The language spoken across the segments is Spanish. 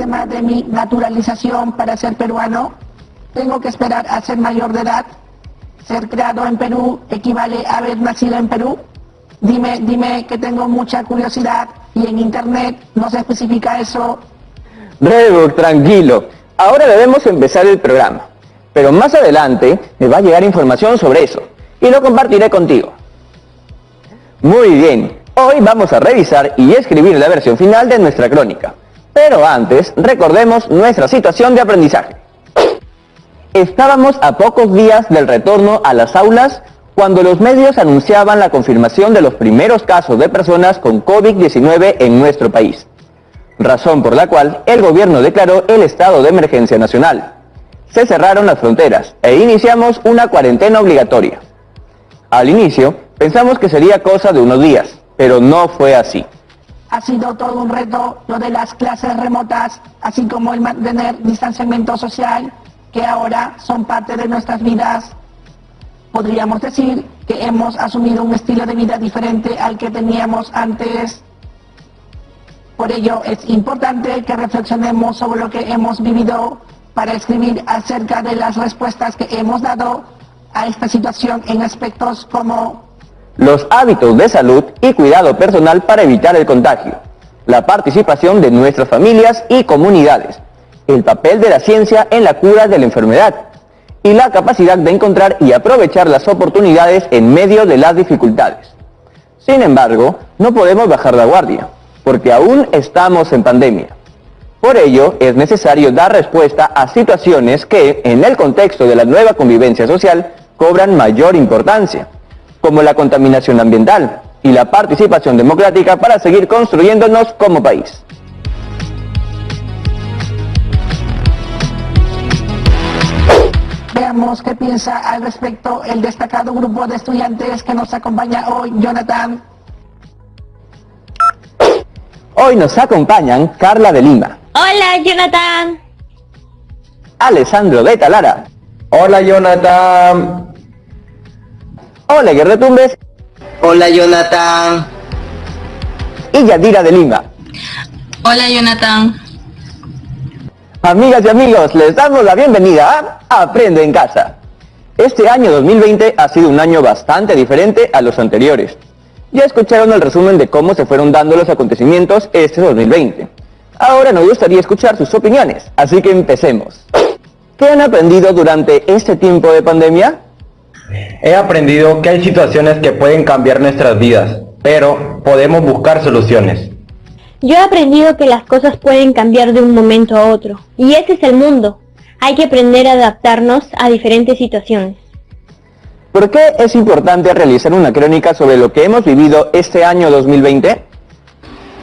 tema de mi naturalización para ser peruano? ¿Tengo que esperar a ser mayor de edad? ¿Ser creado en Perú equivale a haber nacido en Perú? Dime que tengo mucha curiosidad y en internet no se especifica eso. Redwood, tranquilo. Ahora debemos empezar el programa. Pero más adelante me va a llegar información sobre eso y lo compartiré contigo. Muy bien, hoy vamos a revisar y escribir la versión final de nuestra crónica. Pero antes, recordemos nuestra situación de aprendizaje. Estábamos a pocos días del retorno a las aulas cuando los medios anunciaban la confirmación de los primeros casos de personas con COVID-19 en nuestro país, razón por la cual el gobierno declaró el estado de emergencia nacional. Se cerraron las fronteras e iniciamos una cuarentena obligatoria. Al inicio, pensamos que sería cosa de unos días, pero no fue así. Ha sido todo un reto lo de las clases remotas, así como el mantener distanciamiento social, que ahora son parte de nuestras vidas. Podríamos decir que hemos asumido un estilo de vida diferente al que teníamos antes. Por ello es importante que reflexionemos sobre lo que hemos vivido para escribir acerca de las respuestas que hemos dado a esta situación en aspectos como los hábitos de salud y cuidado personal para evitar el contagio, la participación de nuestras familias y comunidades, el papel de la ciencia en la cura de la enfermedad y la capacidad de encontrar y aprovechar las oportunidades en medio de las dificultades. Sin embargo, no podemos bajar la guardia, porque aún estamos en pandemia. Por ello, es necesario dar respuesta a situaciones que, en el contexto de la nueva convivencia social, cobran mayor importancia, como la contaminación ambiental y la participación democrática para seguir construyéndonos como país. Veamos qué piensa al respecto el destacado grupo de estudiantes que nos acompaña hoy, Jonathan. Hoy nos acompañan Carla de Lima. Hola, Jonathan. Alessandro de Talara. Hola, Jonathan. Oleguer de Tumbes. Hola, Jonathan. Y Yadira de Lima. Hola, Jonathan. Amigas y amigos, les damos la bienvenida a Aprende en Casa. Este año 2020 ha sido un año bastante diferente a los anteriores. Ya escucharon el resumen de cómo se fueron dando los acontecimientos este 2020. Ahora nos gustaría escuchar sus opiniones, así que empecemos. ¿Qué han aprendido durante este tiempo de pandemia? He aprendido que hay situaciones que pueden cambiar nuestras vidas, pero podemos buscar soluciones. Yo he aprendido que las cosas pueden cambiar de un momento a otro, y ese es el mundo. Hay que aprender a adaptarnos a diferentes situaciones. ¿Por qué es importante realizar una crónica sobre lo que hemos vivido este año 2020?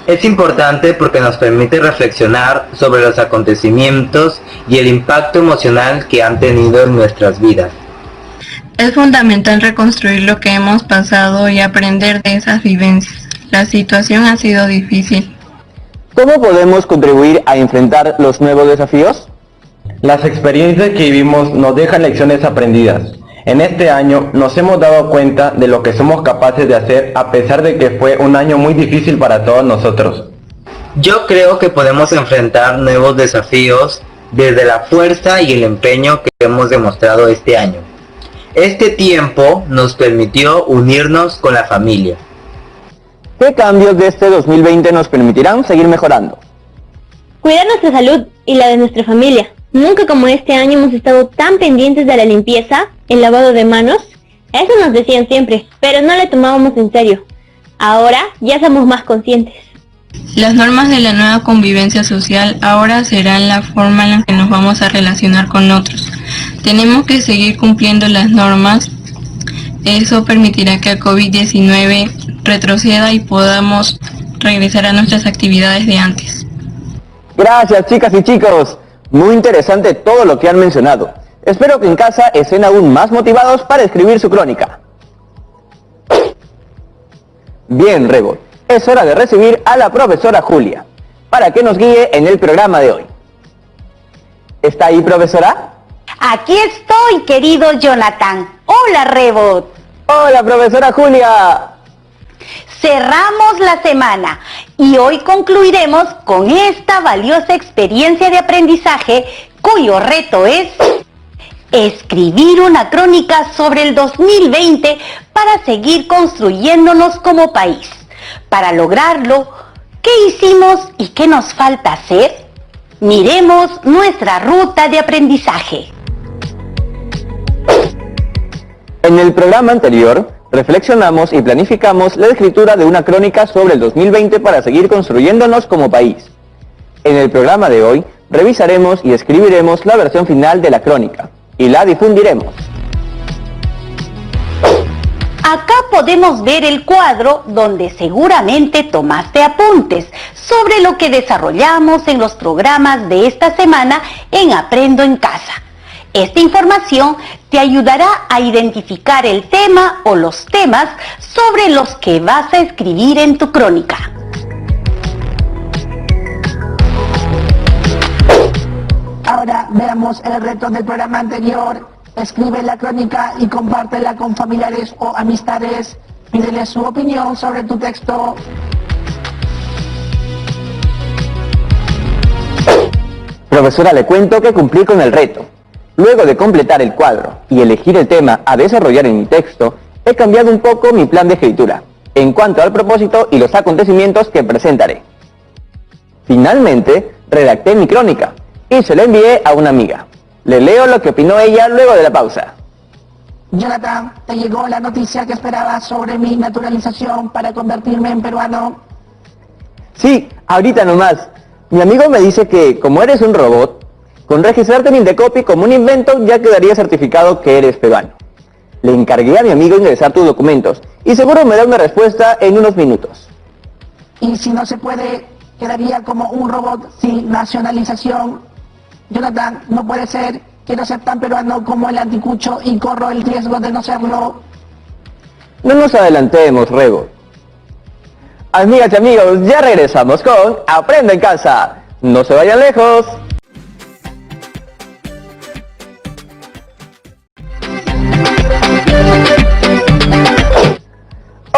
Es importante porque nos permite reflexionar sobre los acontecimientos y el impacto emocional que han tenido en nuestras vidas. Es fundamental reconstruir lo que hemos pasado y aprender de esas vivencias. La situación ha sido difícil. ¿Cómo podemos contribuir a enfrentar los nuevos desafíos? Las experiencias que vivimos nos dejan lecciones aprendidas. En este año nos hemos dado cuenta de lo que somos capaces de hacer a pesar de que fue un año muy difícil para todos nosotros. Yo creo que podemos enfrentar nuevos desafíos desde la fuerza y el empeño que hemos demostrado este año. Este tiempo nos permitió unirnos con la familia. ¿Qué cambios de este 2020 nos permitirán seguir mejorando? Cuidar nuestra salud y la de nuestra familia. Nunca como este año hemos estado tan pendientes de la limpieza, el lavado de manos. Eso nos decían siempre, pero no le tomábamos en serio. Ahora ya somos más conscientes. Las normas de la nueva convivencia social ahora serán la forma en la que nos vamos a relacionar con otros. Tenemos que seguir cumpliendo las normas. Eso permitirá que el COVID-19 retroceda y podamos regresar a nuestras actividades de antes. Gracias, chicas y chicos. Muy interesante todo lo que han mencionado. Espero que en casa estén aún más motivados para escribir su crónica. Bien, Rebo, es hora de recibir a la profesora Julia, para que nos guíe en el programa de hoy. ¿Está ahí, profesora? Aquí estoy, querido Jonathan. Hola, Rebot. Hola, profesora Julia. Cerramos la semana Y hoy concluiremos con esta valiosa experiencia de aprendizaje cuyo reto es escribir una crónica sobre el 2020 para seguir construyéndonos como país. Para lograrlo, ¿qué hicimos y qué nos falta hacer? Miremos nuestra ruta de aprendizaje. En el programa anterior, reflexionamos y planificamos la escritura de una crónica sobre el 2020 para seguir construyéndonos como país. En el programa de hoy, revisaremos y escribiremos la versión final de la crónica y la difundiremos. Acá podemos ver el cuadro donde seguramente tomaste apuntes sobre lo que desarrollamos en los programas de esta semana en Aprendo en Casa. Esta información te ayudará a identificar el tema o los temas sobre los que vas a escribir en tu crónica. Ahora veamos el reto del programa anterior. Escribe la crónica y compártela con familiares o amistades. Pídele su opinión sobre tu texto. Profesora, le cuento que cumplí con el reto. Luego de completar el cuadro y elegir el tema a desarrollar en mi texto, he cambiado un poco mi plan de escritura, en cuanto al propósito y los acontecimientos que presentaré. Finalmente, redacté mi crónica y se la envié a una amiga. Le leo lo que opinó ella luego de la pausa. Jonathan, ¿te llegó la noticia que esperabas sobre mi naturalización para convertirme en peruano? Sí, ahorita nomás. Mi amigo me dice que, como eres un robot, con registrarte en Indecopi como un invento ya quedaría certificado que eres peruano. Le encargué a mi amigo ingresar tus documentos y seguro me da una respuesta en unos minutos. Y si no se puede, quedaría como un robot sin nacionalización. Jonathan, no puede ser. Quiero ser tan peruano como el anticucho y corro el riesgo de no serlo. No nos adelantemos, Rego. Amigas y amigos, ya regresamos con Aprende en Casa. No se vayan lejos.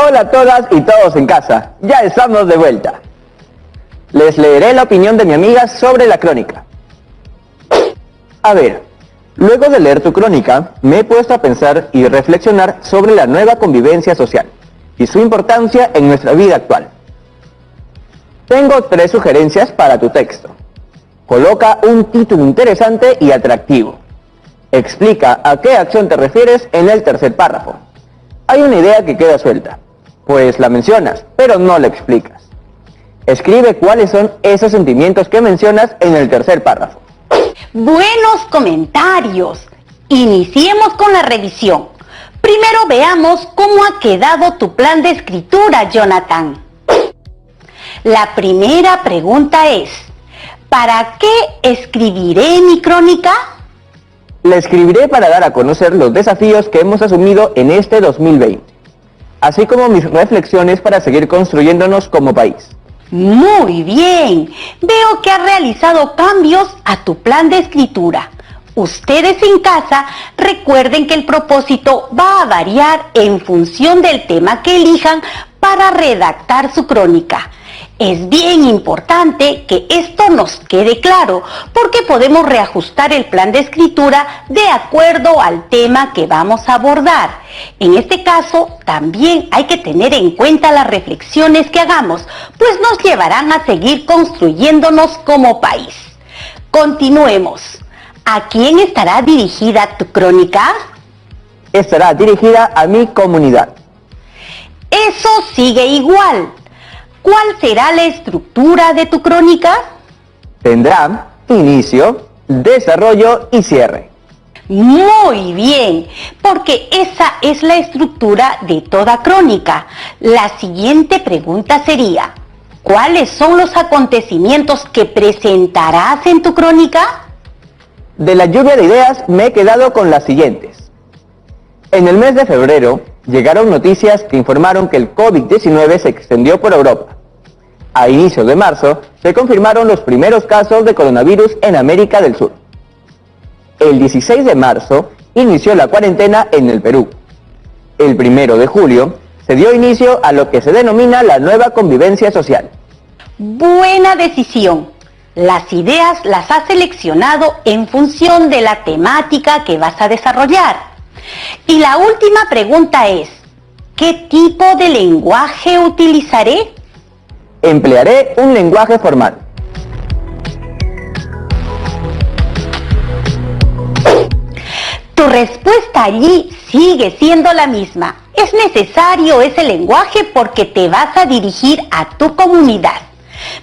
Hola a todas y todos en casa, ya estamos de vuelta. Les leeré la opinión de mi amiga sobre la crónica. A ver, luego de leer tu crónica, me he puesto a pensar y reflexionar sobre la nueva convivencia social y su importancia en nuestra vida actual. Tengo 3 sugerencias para tu texto. Coloca un título interesante y atractivo. Explica a qué acción te refieres en el tercer párrafo. Hay una idea que queda suelta, pues la mencionas, pero no la explicas. Escribe cuáles son esos sentimientos que mencionas en el tercer párrafo. Buenos comentarios. Iniciemos con la revisión. Primero veamos cómo ha quedado tu plan de escritura, Jonathan. La primera pregunta es, ¿para qué escribiré mi crónica? La escribiré para dar a conocer los desafíos que hemos asumido en este 2020, así como mis reflexiones para seguir construyéndonos como país. Muy bien, veo que has realizado cambios a tu plan de escritura. Ustedes en casa recuerden que el propósito va a variar en función del tema que elijan para redactar su crónica. Es bien importante que esto nos quede claro, porque podemos reajustar el plan de escritura de acuerdo al tema que vamos a abordar. En este caso, también hay que tener en cuenta las reflexiones que hagamos, pues nos llevarán a seguir construyéndonos como país. Continuemos. ¿A quién estará dirigida tu crónica? Estará dirigida a mi comunidad. Eso sigue igual. ¿Cuál será la estructura de tu crónica? Tendrá inicio, desarrollo y cierre. Muy bien, porque esa es la estructura de toda crónica. La siguiente pregunta sería, ¿cuáles son los acontecimientos que presentarás en tu crónica? De la lluvia de ideas me he quedado con las siguientes. En el mes de febrero llegaron noticias que informaron que el COVID-19 se extendió por Europa. A inicios de marzo se confirmaron los primeros casos de coronavirus en América del Sur. El 16 de marzo inició la cuarentena en el Perú. El 1 de julio se dio inicio a lo que se denomina la nueva convivencia social. Buena decisión. Las ideas las has seleccionado en función de la temática que vas a desarrollar. Y la última pregunta es, ¿qué tipo de lenguaje utilizaré? Emplearé un lenguaje formal. Tu respuesta allí sigue siendo la misma. Es necesario ese lenguaje porque te vas a dirigir a tu comunidad.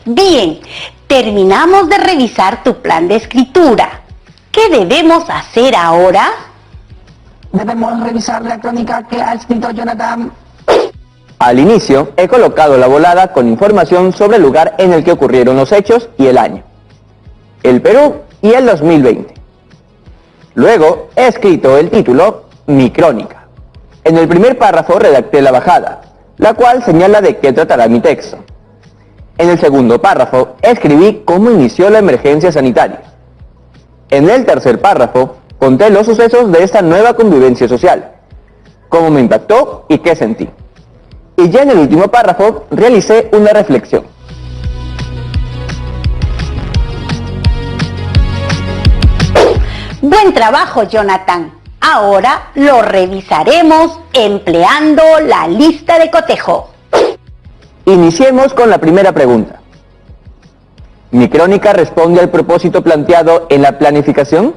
Bien, terminamos de revisar tu plan de escritura. ¿Qué debemos hacer ahora? Debemos revisar la crónica que ha escrito Jonathan. Al inicio, he colocado la bolada con información sobre el lugar en el que ocurrieron los hechos y el año. El Perú y el 2020. Luego, he escrito el título, Mi Crónica. En el primer párrafo redacté la bajada, la cual señala de qué tratará mi texto. En el segundo párrafo, escribí cómo inició la emergencia sanitaria. En el tercer párrafo, conté los sucesos de esta nueva convivencia social, cómo me impactó y qué sentí. Y ya en el último párrafo, realicé una reflexión. Buen trabajo, Jonathan. Ahora lo revisaremos empleando la lista de cotejo. Iniciemos con la primera pregunta. ¿Mi crónica responde al propósito planteado en la planificación?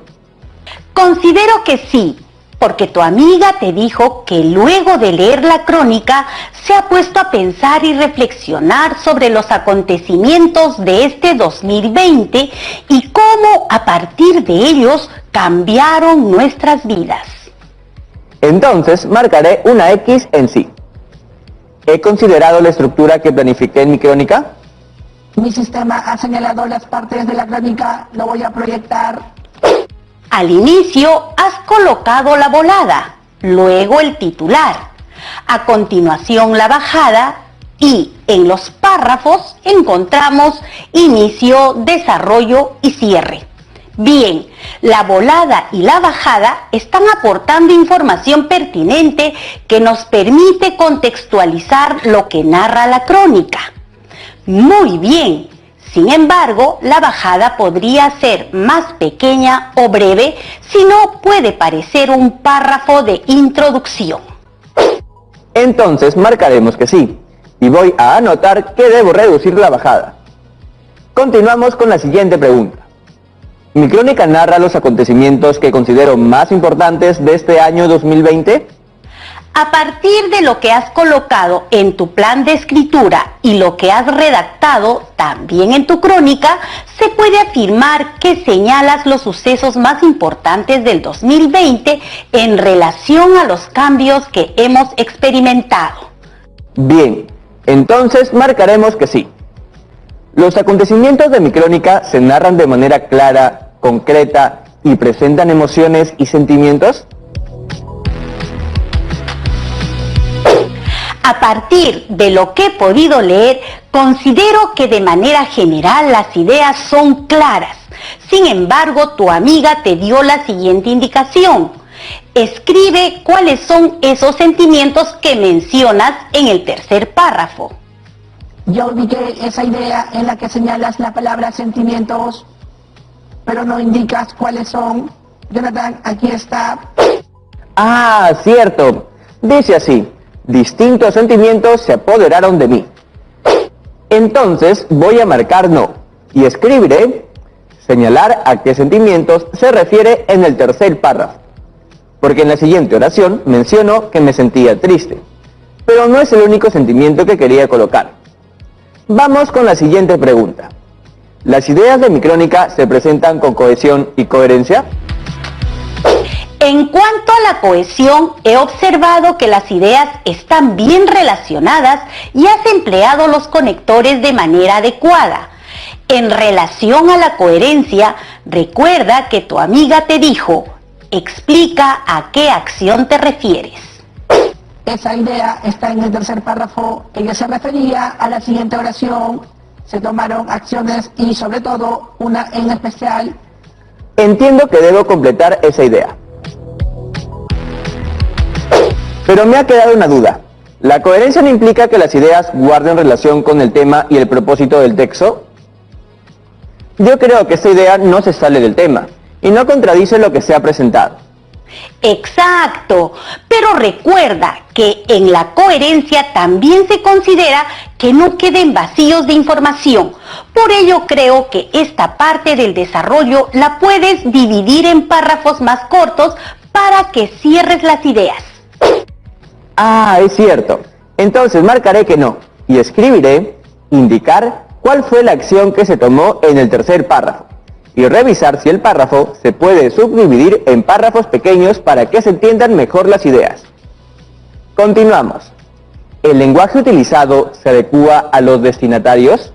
Considero que sí, porque tu amiga te dijo que luego de leer la crónica se ha puesto a pensar y reflexionar sobre los acontecimientos de este 2020 y cómo a partir de ellos cambiaron nuestras vidas. Entonces marcaré una X en sí. ¿He considerado la estructura que planifiqué en mi crónica? Mi sistema ha señalado las partes de la crónica, lo voy a proyectar. Al inicio has colocado la bolada, luego el titular, a continuación la bajada y en los párrafos encontramos inicio, desarrollo y cierre. Bien, la bolada y la bajada están aportando información pertinente que nos permite contextualizar lo que narra la crónica. Muy bien. Sin embargo, la bajada podría ser más pequeña o breve, si no puede parecer un párrafo de introducción. Entonces marcaremos que sí, y voy a anotar que debo reducir la bajada. Continuamos con la siguiente pregunta. ¿Mi crónica narra los acontecimientos que considero más importantes de este año 2020? A partir de lo que has colocado en tu plan de escritura y lo que has redactado también en tu crónica, se puede afirmar que señalas los sucesos más importantes del 2020 en relación a los cambios que hemos experimentado. Bien, entonces marcaremos que sí. ¿Los acontecimientos de mi crónica se narran de manera clara, concreta y presentan emociones y sentimientos? A partir de lo que he podido leer, considero que de manera general las ideas son claras. Sin embargo, tu amiga te dio la siguiente indicación. Escribe cuáles son esos sentimientos que mencionas en el tercer párrafo. Yo ubiqué esa idea en la que señalas la palabra sentimientos, pero no indicas cuáles son. Jonathan, aquí está. Ah, cierto. Dice así. Distintos sentimientos se apoderaron de mí. Entonces voy a marcar no y escribiré señalar a qué sentimientos se refiere en el tercer párrafo, porque en la siguiente oración menciono que me sentía triste, pero no es el único sentimiento que quería colocar. Vamos con la siguiente pregunta. ¿Las ideas de mi crónica se presentan con cohesión y coherencia? En cuanto a la cohesión, he observado que las ideas están bien relacionadas y has empleado los conectores de manera adecuada. En relación a la coherencia, recuerda que tu amiga te dijo, explica a qué acción te refieres. Esa idea está en el tercer párrafo. Ella se refería a la siguiente oración. Se tomaron acciones y sobre todo una en especial. Entiendo que debo completar esa idea. Pero me ha quedado una duda. ¿La coherencia no implica que las ideas guarden relación con el tema y el propósito del texto? Yo creo que esta idea no se sale del tema y no contradice lo que se ha presentado. Exacto, pero recuerda que en la coherencia también se considera que no queden vacíos de información. Por ello creo que esta parte del desarrollo la puedes dividir en párrafos más cortos para que cierres las ideas. Ah, es cierto. Entonces marcaré que no y escribiré indicar cuál fue la acción que se tomó en el tercer párrafo y revisar si el párrafo se puede subdividir en párrafos pequeños para que se entiendan mejor las ideas. Continuamos. ¿El lenguaje utilizado se adecúa a los destinatarios?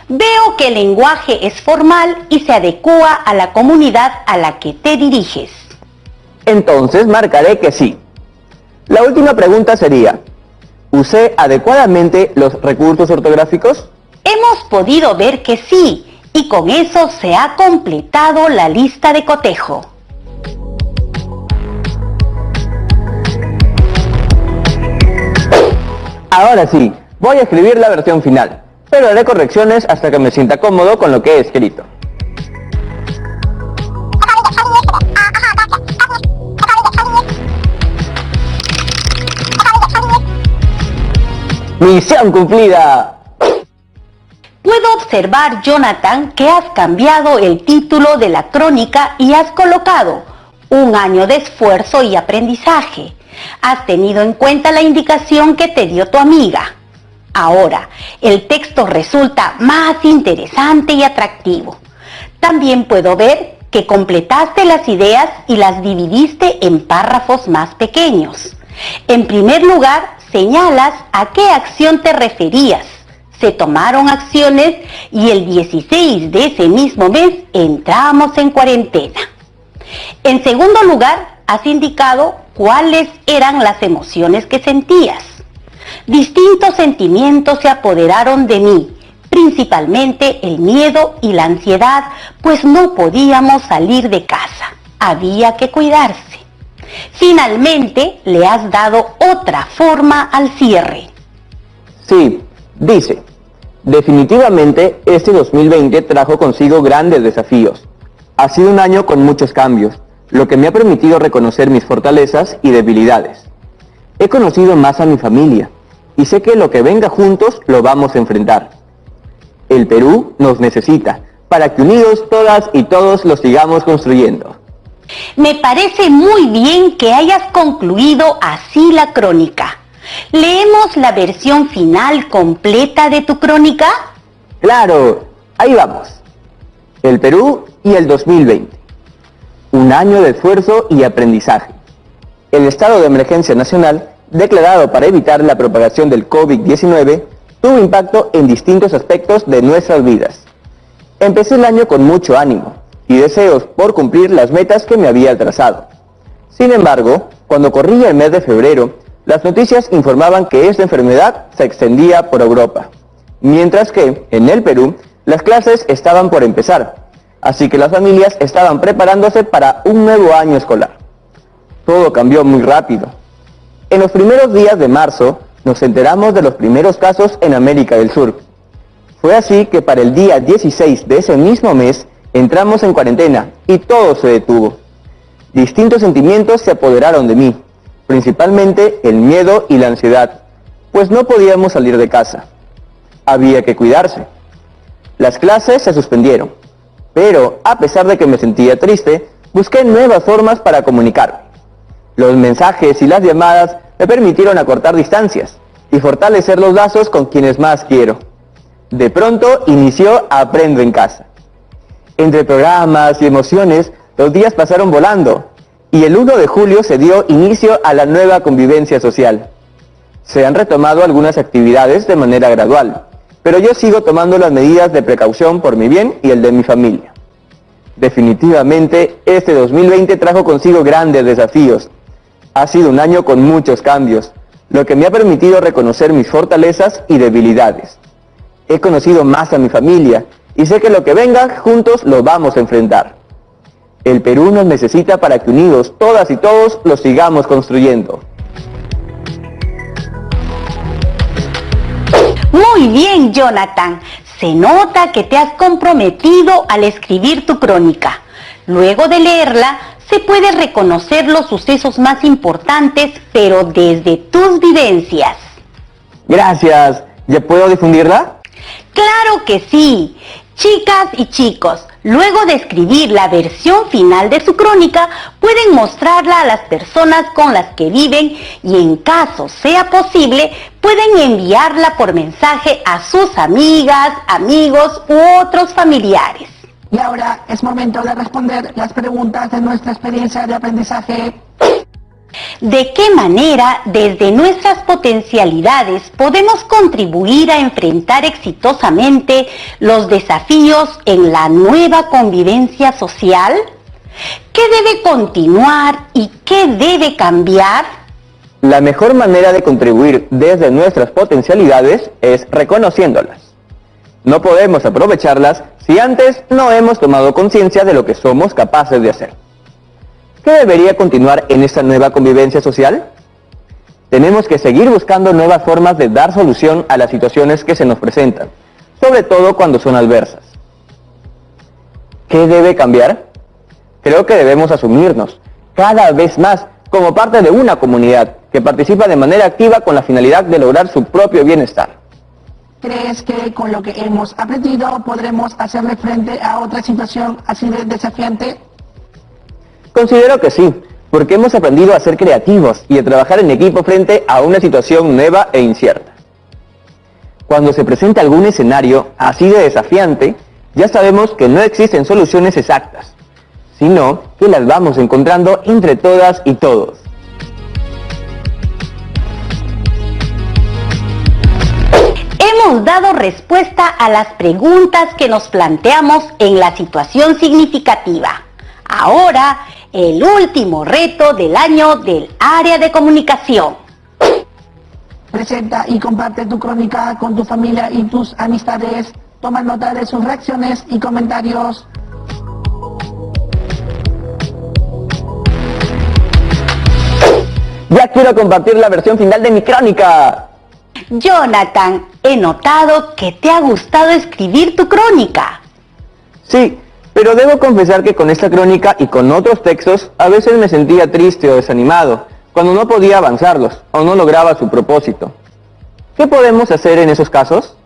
Veo que el lenguaje es formal y se adecúa a la comunidad a la que te diriges. Entonces marcaré que sí. La última pregunta sería, ¿usé adecuadamente los recursos ortográficos? Hemos podido ver que sí, y con eso se ha completado la lista de cotejo. Ahora sí, voy a escribir la versión final, pero haré correcciones hasta que me sienta cómodo con lo que he escrito. ¡Misión cumplida! Puedo observar, Jonathan, que has cambiado el título de la crónica y has colocado un año de esfuerzo y aprendizaje. Has tenido en cuenta la indicación que te dio tu amiga. Ahora, el texto resulta más interesante y atractivo. También puedo ver que completaste las ideas y las dividiste en párrafos más pequeños. En primer lugar, señalas a qué acción te referías. Se tomaron acciones y el 16 de ese mismo mes entramos en cuarentena. En segundo lugar, has indicado cuáles eran las emociones que sentías. Distintos sentimientos se apoderaron de mí, principalmente el miedo y la ansiedad, pues no podíamos salir de casa. Había que cuidarse. Finalmente, le has dado otra forma al cierre. Sí, dice, definitivamente este 2020 trajo consigo grandes desafíos. Ha sido un año con muchos cambios, lo que me ha permitido reconocer mis fortalezas y debilidades. He conocido más a mi familia y sé que lo que venga juntos lo vamos a enfrentar. El Perú nos necesita para que unidos todas y todos lo sigamos construyendo. Me parece muy bien que hayas concluido así la crónica. ¿Leemos la versión final completa de tu crónica? ¡Claro! Ahí vamos. El Perú y el 2020. Un año de esfuerzo y aprendizaje. El estado de emergencia nacional, declarado para evitar la propagación del COVID-19, tuvo impacto en distintos aspectos de nuestras vidas. Empecé el año con mucho ánimo y deseos por cumplir las metas que me había trazado. Sin embargo, cuando corría el mes de febrero, las noticias informaban que esta enfermedad se extendía por Europa, mientras que, en el Perú, las clases estaban por empezar, así que las familias estaban preparándose para un nuevo año escolar. Todo cambió muy rápido. En los primeros días de marzo, nos enteramos de los primeros casos en América del Sur. Fue así que para el día 16 de ese mismo mes, entramos en cuarentena y todo se detuvo. Distintos sentimientos se apoderaron de mí, principalmente el miedo y la ansiedad, pues no podíamos salir de casa. Había que cuidarse. Las clases se suspendieron, pero a pesar de que me sentía triste, busqué nuevas formas para comunicarme. Los mensajes y las llamadas me permitieron acortar distancias y fortalecer los lazos con quienes más quiero. De pronto inició Aprendo en Casa. Entre programas y emociones, los días pasaron volando y el 1 de julio se dio inicio a la nueva convivencia social. Se han retomado algunas actividades de manera gradual, pero yo sigo tomando las medidas de precaución por mi bien y el de mi familia. Definitivamente, este 2020 trajo consigo grandes desafíos. Ha sido un año con muchos cambios, lo que me ha permitido reconocer mis fortalezas y debilidades. He conocido más a mi familia y sé que lo que venga, juntos lo vamos a enfrentar. El Perú nos necesita para que unidos, todas y todos, lo sigamos construyendo. Muy bien, Jonathan. Se nota que te has comprometido al escribir tu crónica. Luego de leerla, se puede reconocer los sucesos más importantes, pero desde tus vivencias. Gracias. ¿Ya puedo difundirla? ¡Claro que sí! Chicas y chicos, luego de escribir la versión final de su crónica, pueden mostrarla a las personas con las que viven y en caso sea posible, pueden enviarla por mensaje a sus amigas, amigos u otros familiares. Y ahora es momento de responder las preguntas de nuestra experiencia de aprendizaje. ¿De qué manera, desde nuestras potencialidades, podemos contribuir a enfrentar exitosamente los desafíos en la nueva convivencia social? ¿Qué debe continuar y qué debe cambiar? La mejor manera de contribuir desde nuestras potencialidades es reconociéndolas. No podemos aprovecharlas si antes no hemos tomado conciencia de lo que somos capaces de hacer. ¿Qué debería continuar en esta nueva convivencia social? Tenemos que seguir buscando nuevas formas de dar solución a las situaciones que se nos presentan, sobre todo cuando son adversas. ¿Qué debe cambiar? Creo que debemos asumirnos cada vez más como parte de una comunidad que participa de manera activa con la finalidad de lograr su propio bienestar. ¿Crees que con lo que hemos aprendido podremos hacerle frente a otra situación así de desafiante? Considero que sí, porque hemos aprendido a ser creativos y a trabajar en equipo frente a una situación nueva e incierta. Cuando se presenta algún escenario así de desafiante, ya sabemos que no existen soluciones exactas, sino que las vamos encontrando entre todas y todos. Hemos dado respuesta a las preguntas que nos planteamos en la situación significativa. Ahora, el último reto del año del área de comunicación. Presenta y comparte tu crónica con tu familia y tus amistades. Toma nota de sus reacciones y comentarios. Ya quiero compartir la versión final de mi crónica. Jonathan, he notado que te ha gustado escribir tu crónica. Sí, pero debo confesar que con esta crónica y con otros textos a veces me sentía triste o desanimado, cuando no podía avanzarlos o no lograba su propósito. ¿Qué podemos hacer en esos casos?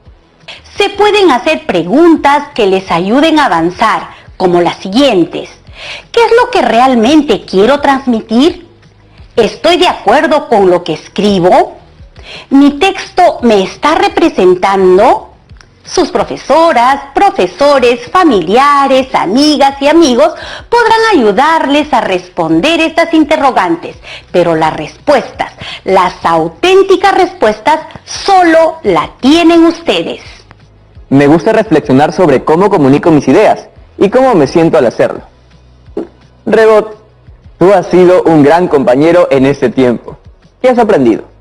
Se pueden hacer preguntas que les ayuden a avanzar, como las siguientes. ¿Qué es lo que realmente quiero transmitir? ¿Estoy de acuerdo con lo que escribo? ¿Mi texto me está representando? Sus profesoras, profesores, familiares, amigas y amigos podrán ayudarles a responder estas interrogantes, pero las respuestas, las auténticas respuestas, solo la tienen ustedes. Me gusta reflexionar sobre cómo comunico mis ideas y cómo me siento al hacerlo. Rebot, tú has sido un gran compañero en este tiempo. ¿Qué has aprendido?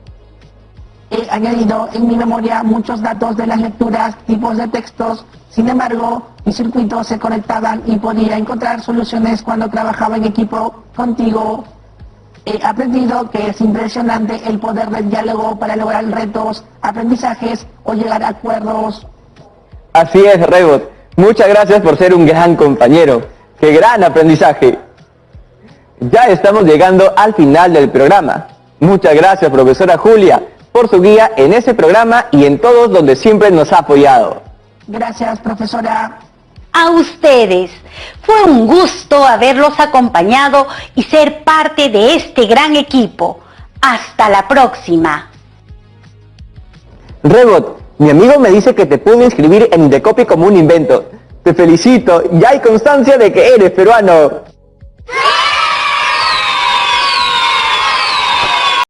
He añadido en mi memoria muchos datos de las lecturas, tipos de textos. Sin embargo, mis circuitos se conectaban y podía encontrar soluciones cuando trabajaba en equipo contigo. He aprendido que es impresionante el poder del diálogo para lograr retos, aprendizajes o llegar a acuerdos. Así es, Rebot. Muchas gracias por ser un gran compañero. ¡Qué gran aprendizaje! Ya estamos llegando al final del programa. Muchas gracias, profesora Julia, por su guía en este programa y en todos donde siempre nos ha apoyado. Gracias, profesora. A ustedes. Fue un gusto haberlos acompañado y ser parte de este gran equipo. Hasta la próxima. Rebot, mi amigo me dice que te pude inscribir en Indecopy como un invento. Te felicito, ya hay constancia de que eres peruano.